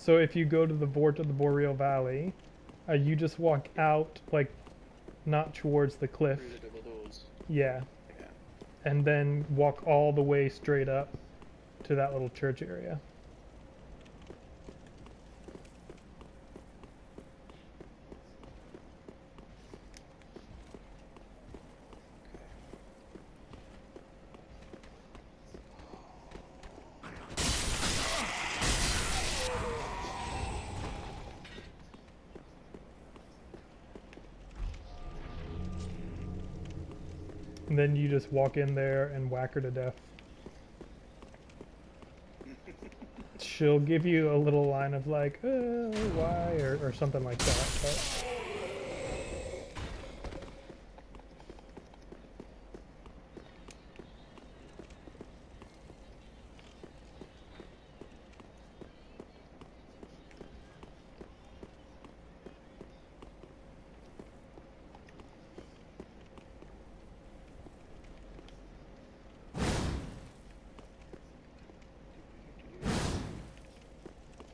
So if you go to the Vort of the Boreal Valley, you just walk out, like, not towards the cliff. Through the double doors. Yeah. Yeah. And then walk all the way straight up to that little church area. And then you just walk in there and whack her to death. She'll give you a little line of like, why, or something like that. But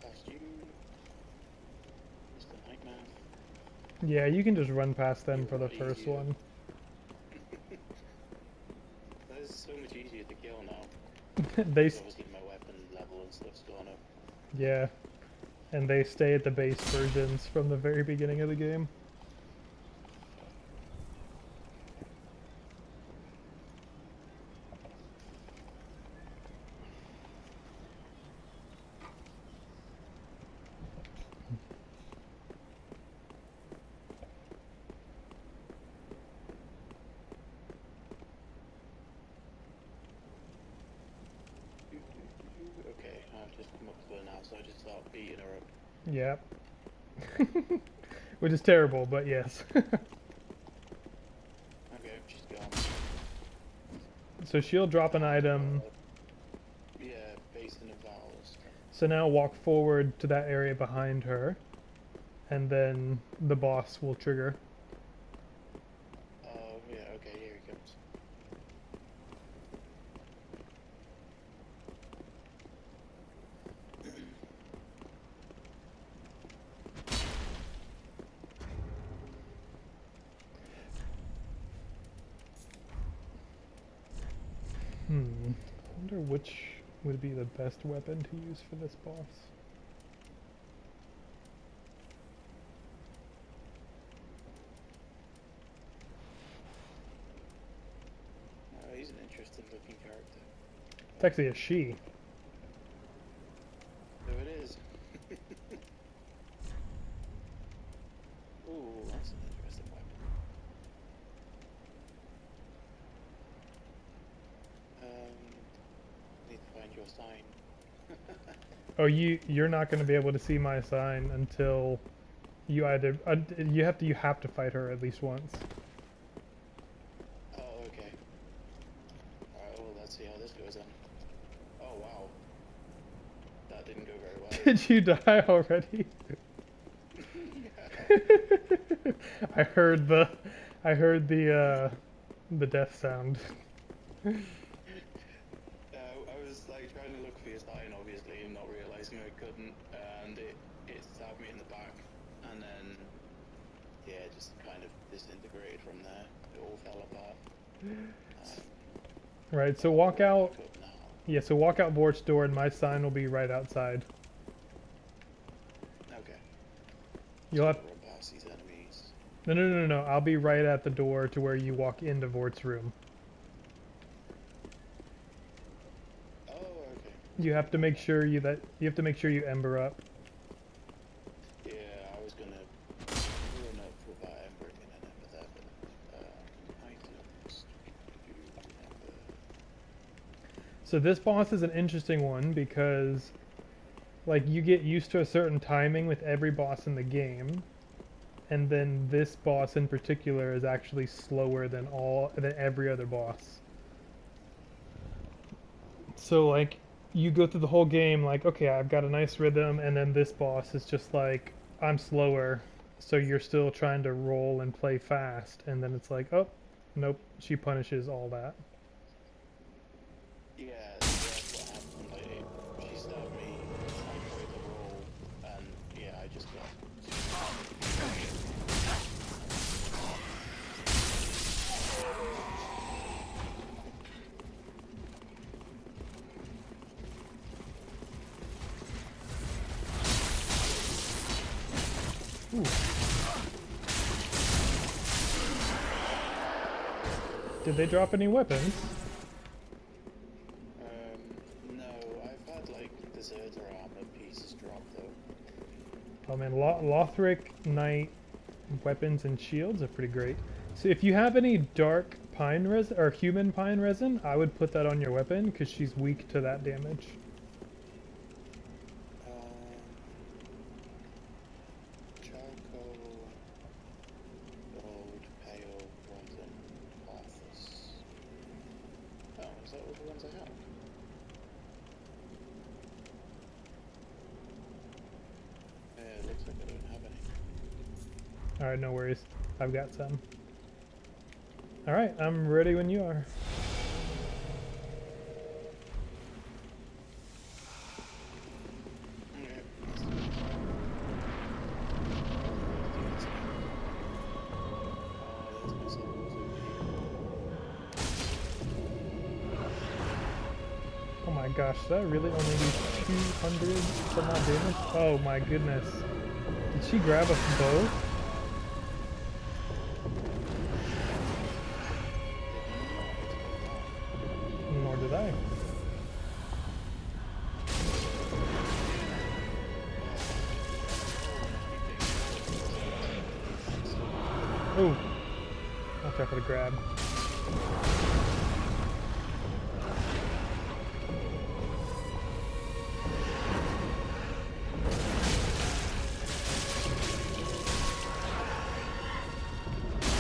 Past you. Mr. Nightman. yeah, you can just run past them for the What first easier. one. That is so much easier to kill now. They, Obviously my weapon level and stuff's gone up. yeah, and they stay at the base versions from the very beginning of the game. Okay, I've just come up to her now, so I just start beating her up. Yep. Which is terrible, but yes. Okay, she's gone. So she'll drop an item. Yeah, Basin of Vowels. So now walk forward to that area behind her, and then the boss will trigger. Oh, yeah, okay, here he comes. I wonder which would be the best weapon to use for this boss. He's an interesting looking character. It's actually a she. So it is. Ooh, that's an interesting weapon. Need to find your sign. Oh, you're not going to be able to see my sign until you either you have to fight her at least once. Oh, okay. Alright, well, let's see how this goes then. Oh, wow. That didn't go very well. Did you die already? Yeah. I heard the death sound. I was like trying to look for your sign, obviously, and not realizing I couldn't, and it stabbed me in the back, and then yeah, just kind of disintegrated from there. It all fell apart. Right, so walk out. Back up now. Yeah, so walk out Vort's door, and my sign will be right outside. Okay. You'll have Run past these enemies. no. I'll be right at the door to where you walk into Vort's room. Oh, okay. You have to make sure you ember up. Yeah, I was gonna run up without embering and then ember there, but items. Ember. So this boss is an interesting one because like you get used to a certain timing with every boss in the game, and then this boss in particular is actually slower than every other boss. So like you go through the whole game like, okay, I've got a nice rhythm, and then this boss is just like, I'm slower, so you're still trying to roll and play fast, and then it's like, oh, nope, she punishes all that. Yeah, that's what happened. Like, she stabbed me, I tried to roll, Ooh. Did they drop any weapons? No, I've had like deserter armor pieces drop though. Oh man, Lothric Knight weapons and shields are pretty great. So if you have any dark pine resin or human pine resin, I would put that on your weapon because she's weak to that damage. Charcoal, gold, pale, rotten, Arthas. Oh, is that all the ones I have? Yeah, it looks like I don't have any. Alright, no worries. I've got some. Alright, I'm ready when you are. Oh my gosh, did that really only do 200 some odd damage? Oh my goodness. Did she grab us both? Nor did I. Oh! I'll try for the grab.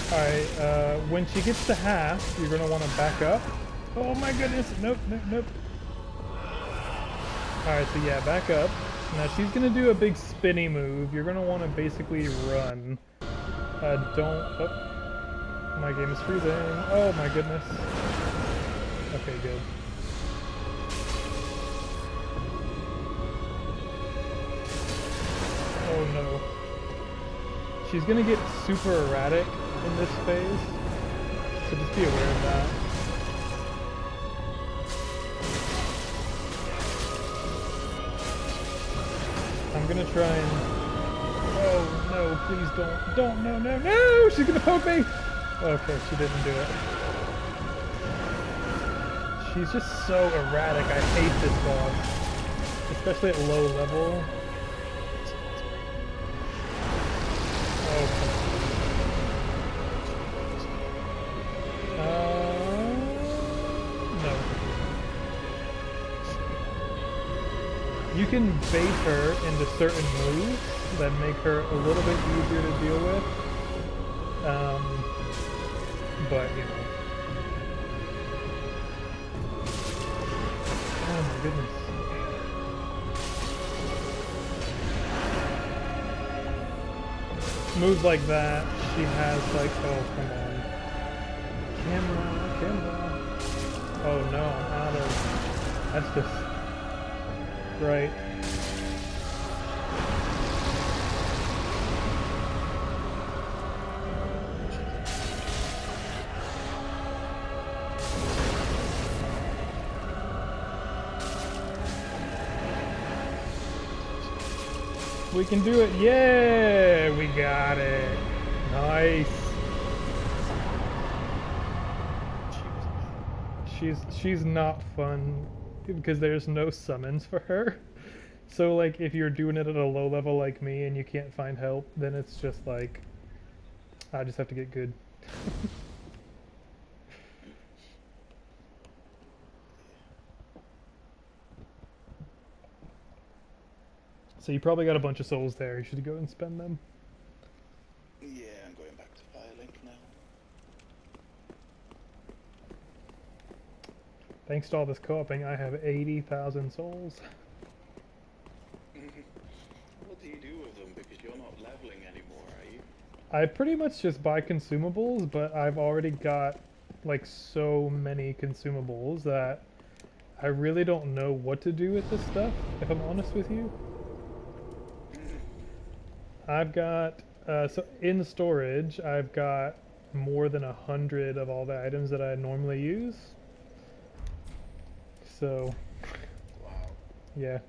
Alright, when she gets to half, you're gonna want to back up. Oh my goodness! Nope, nope, nope. Alright, so yeah, back up. Now she's gonna do a big spinny move. You're gonna want to basically run. Don't... Oh, my game is freezing. Oh my goodness. Okay, good. Oh no. She's gonna get super erratic in this phase, so just be aware of that. I'm gonna try and... Oh no, please don't, no! She's gonna poke me! Okay, she didn't do it. She's just so erratic, I hate this boss. Especially at low level. No. You can bait her into certain moves that make her a little bit easier to deal with. But, you know. Oh my goodness. Moves like that, she has like, oh come on. Camera. Oh no, I'm out of... That's just... Right. We can do it! Yeah! We got it! Nice! She's not fun because there's no summons for her. So like if you're doing it at a low level like me and you can't find help, then it's just like I just have to get good. So you probably got a bunch of souls there. You should go and spend them. Yeah, I'm going back to Firelink now. Thanks to all this co-oping, I have 80,000 souls. What do you do with them? Because you're not leveling anymore, are you? I pretty much just buy consumables, but I've already got like so many consumables that I really don't know what to do with this stuff, if I'm honest with you. I've got, so in storage, I've got more than 100 of all the items that I normally use. So, Wow. yeah.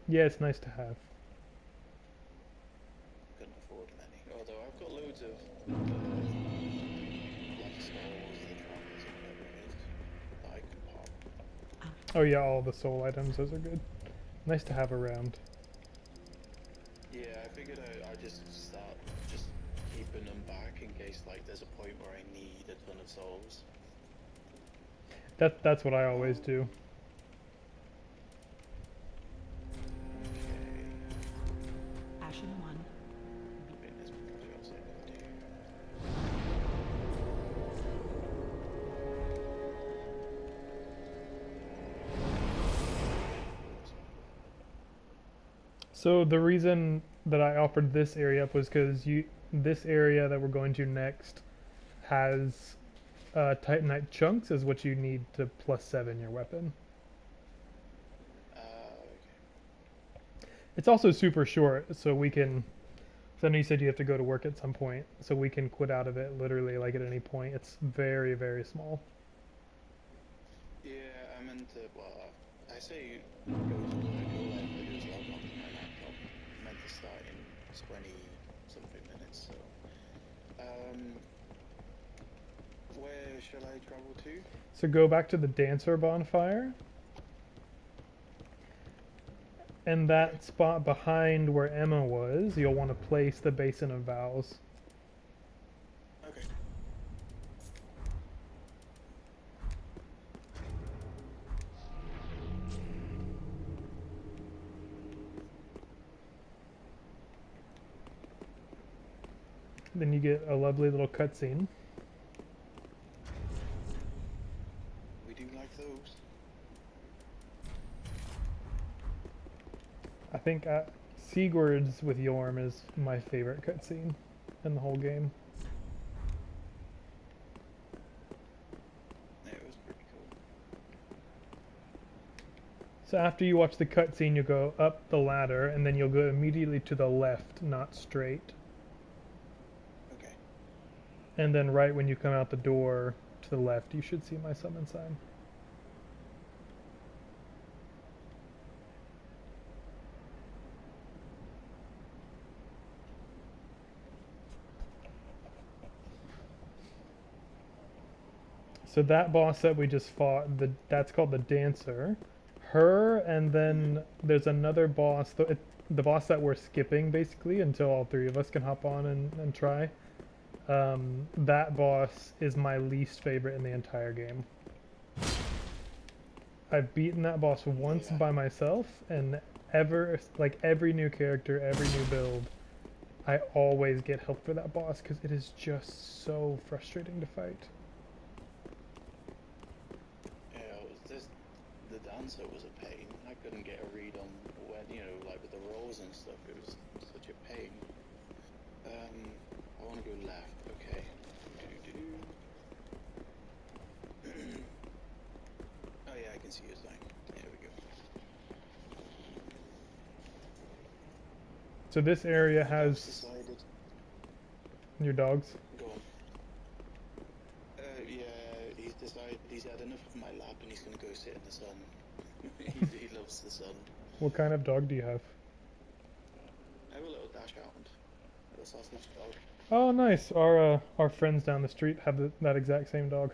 Yeah, it's nice to have. Couldn't afford many. Although I've got loads of like souls or the trappers or whatever it is that I can pop. Oh yeah, all the soul items, those are good. Nice to have around. Yeah, I figured I'd just start just keeping them back in case like there's a point where I need a ton of souls. That's what I always do. Okay. Ashen 1. Fitness shots I gotta do. So the reason that I offered this area up was because this area that we're going to next has Titanite chunks is what you need to +7 your weapon. Okay. It's also super short, so we can. So I know you said you have to go to work at some point, so we can quit out of it literally like at any point. It's very, very small. Yeah, I meant to, well, I say go to work, all I have to do is log on to my laptop. I meant to start in 20 something minutes, so. Where shall I travel to? So go back to the dancer bonfire. And that spot behind where Emma was, you'll want to place the Basin of Vows. Okay. Then you get a lovely little cutscene. We do like those. I think Sigurd's with Yorm is my favorite cutscene in the whole game. Yeah, it was pretty cool. So after you watch the cutscene, you'll go up the ladder, and then you'll go immediately to the left, not straight. Okay. And then right when you come out the door to the left, you should see my summon sign. So that boss that we just fought, that's called the Dancer. Her, and then there's another boss, the boss that we're skipping basically until all three of us can hop on and try. That boss is my least favorite in the entire game. I've beaten that boss once by myself, and every new character, every new build, I always get help for that boss because it is just so frustrating to fight. Yeah, the dancer was a pain. I couldn't get a read on when, like with the rolls and stuff, it was such a pain. I want to go left, okay. Oh yeah, I can see your sign. There we go. So this area has Decided. your dogs. Go on. Yeah, he's decided he's had enough of my lap and he's gonna go sit in the sun. he loves the sun. What kind of dog do you have? I have a little dachshund. A little sausage dog. Oh, nice. Our friends down the street have that exact same dog.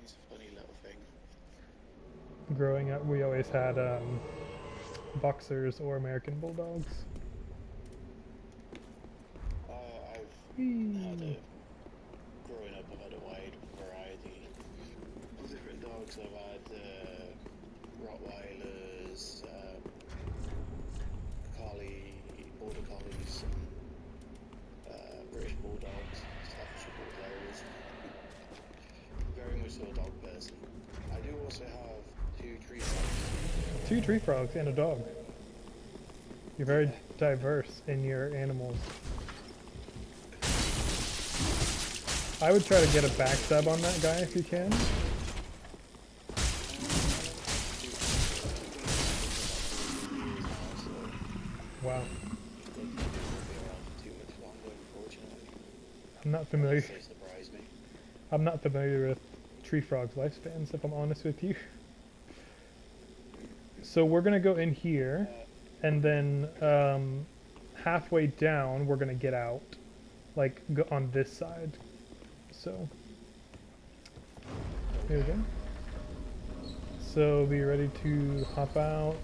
He's a funny little thing. Growing up, we always had boxers or American bulldogs. I've growing up, I've had a wide variety of different dogs. I've had Rottweilers, Collie, Border Collies, British Bulldogs, Staffordshire Bull Terriers. Very much so a dog person. I do also have 2 tree frogs. 2 tree frogs and a dog. You're very diverse in your animals. I would try to get a backstab on that guy if you can. Wow. I'm not familiar. Surprise me. I'm not familiar with tree frogs' lifespans, if I'm honest with you. So we're gonna go in here, and then halfway down we're gonna get out, like go on this side. So here we go. So be ready to hop out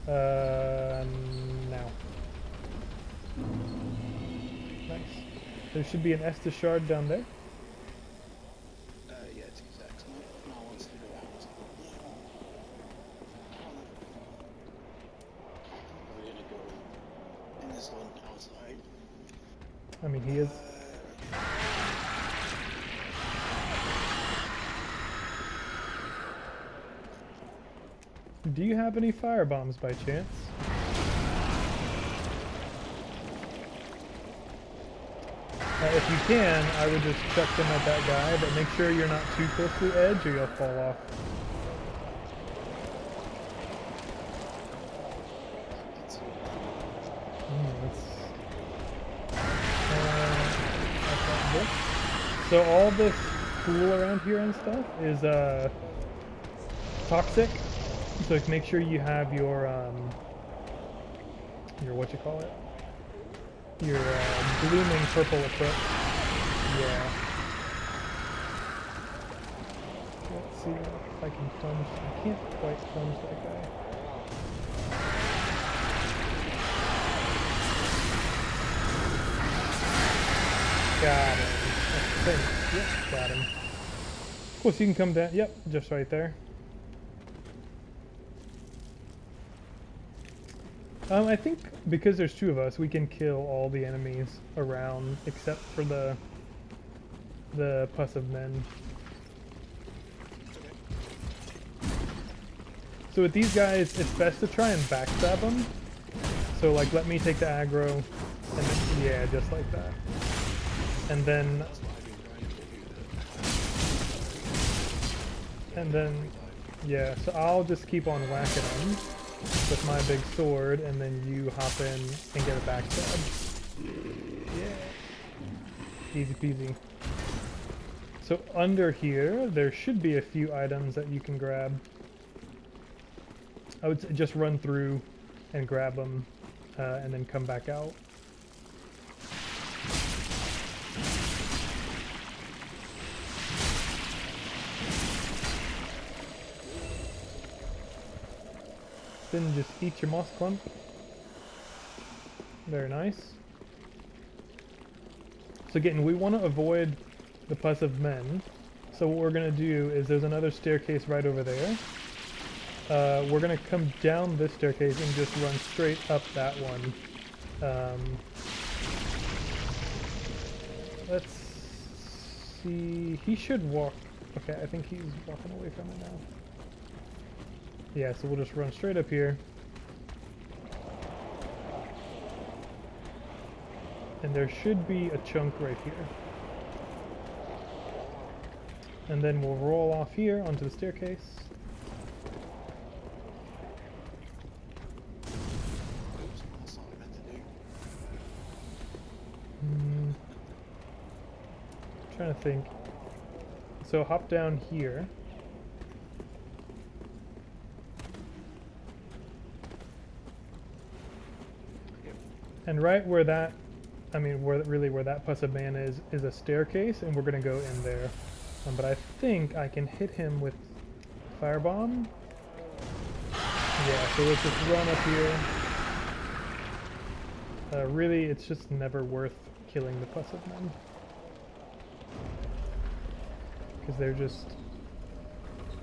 now. Nice. There should be an Estus shard down there. Yeah, it's exactly. Now wants to go out. We're gonna go in this one outside. I mean, he is. Do you have any fire bombs by chance? If you can, I would just chuck them at that guy, but make sure you're not too close to the edge or you'll fall off. That's not good. So all this pool around here and stuff is toxic. So make sure you have your what you call it? Your blooming purple equipped. Yeah. Let's see if I can plunge. I can't quite plunge that guy. Got him. I think. Yep, got him. Of course, you can come down. Yep, just right there. I think because there's two of us, we can kill all the enemies around except for the pus of men. So with these guys, it's best to try and backstab them. So like, let me take the aggro, and then, yeah, just like that. And then, yeah. So I'll just keep on whacking them with my big sword, and then you hop in and get a backstab. Yeah. Easy peasy. So under here, there should be a few items that you can grab. I would say just run through and grab them, and then come back out. Then just eat your moss clump. Very nice. So again, we want to avoid the pus of men. So what we're going to do is there's another staircase right over there. We're going to come down this staircase and just run straight up that one. Let's see. He should walk. Okay, I think he's walking away from it now. Yeah, so we'll just run straight up here. And there should be a chunk right here. And then we'll roll off here onto the staircase. Trying to think. So hop down here. And right where that, I mean, where that pus of man is a staircase, and we're gonna go in there. But I think I can hit him with firebomb. Yeah, so let's just run up here. Really, it's just never worth killing the pus of men. Because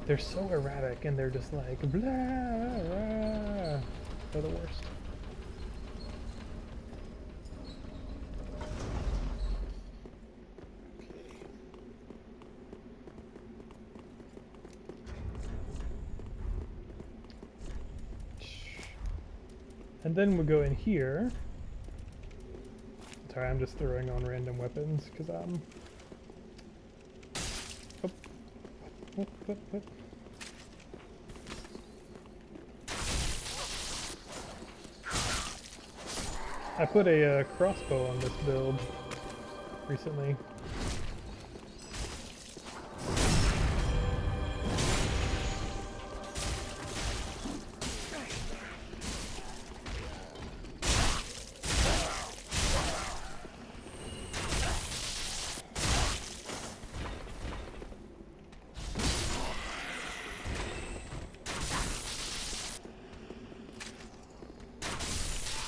they're so erratic, and they're just like, blah, blah. They're the worst. And then we'll go in here. Sorry, I'm just throwing on random weapons because I'm. What? I put a crossbow on this build recently.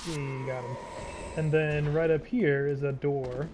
We got him. And then right up here is a door